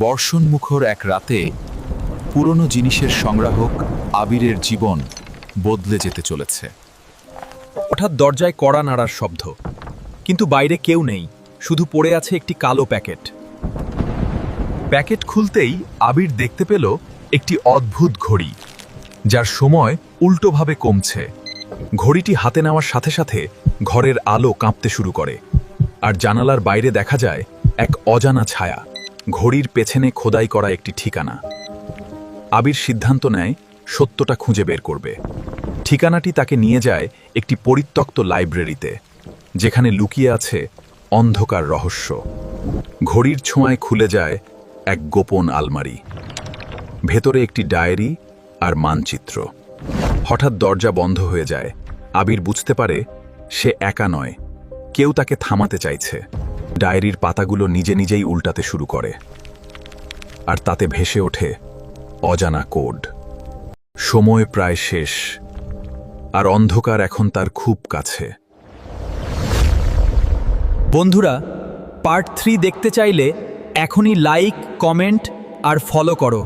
বর্ষণমুখর এক রাতে পুরনো জিনিসের সংগ্রাহক আবিরের জীবন বদলে যেতে চলেছে। হঠাৎ দরজায় কড়া নাড়ার শব্দ, কিন্তু বাইরে কেউ নেই, শুধু পড়ে আছে একটি কালো প্যাকেট। প্যাকেট খুলতেই আবির দেখতে পেল একটি অদ্ভুত ঘড়ি, যার সময় উল্টোভাবে কমছে। ঘড়িটি হাতে নেওয়ার সাথে সাথে ঘরের আলো কাঁপতে শুরু করে, আর জানালার বাইরে দেখা যায় এক অজানা ছায়া। ঘড়ির পেছনে খোদাই করা একটি ঠিকানা। আবির সিদ্ধান্ত নেয় সত্যটা খুঁজে বের করবে। ঠিকানাটি তাকে নিয়ে যায় একটি পরিত্যক্ত লাইব্রেরিতে, যেখানে লুকিয়ে আছে অন্ধকার রহস্য। ঘড়ির ছোঁয়ায় খুলে যায় এক গোপন আলমারি, ভেতরে একটি ডায়েরি আর মানচিত্র। হঠাৎ দরজা বন্ধ হয়ে যায়। আবির বুঝতে পারে সে একা নয়, কেউ তাকে থামাতে চাইছে। ডায়েরির পাতাগুলো নিজে নিজেই উল্টাতে শুরু করে, আর তাতে ভেসে ওঠে অজানা কোড। সময় প্রায় শেষ, আর অন্ধকার এখন তার খুব কাছে। বন্ধুরা, পার্ট 3 দেখতে চাইলে এখনই লাইক, কমেন্ট আর ফলো করো।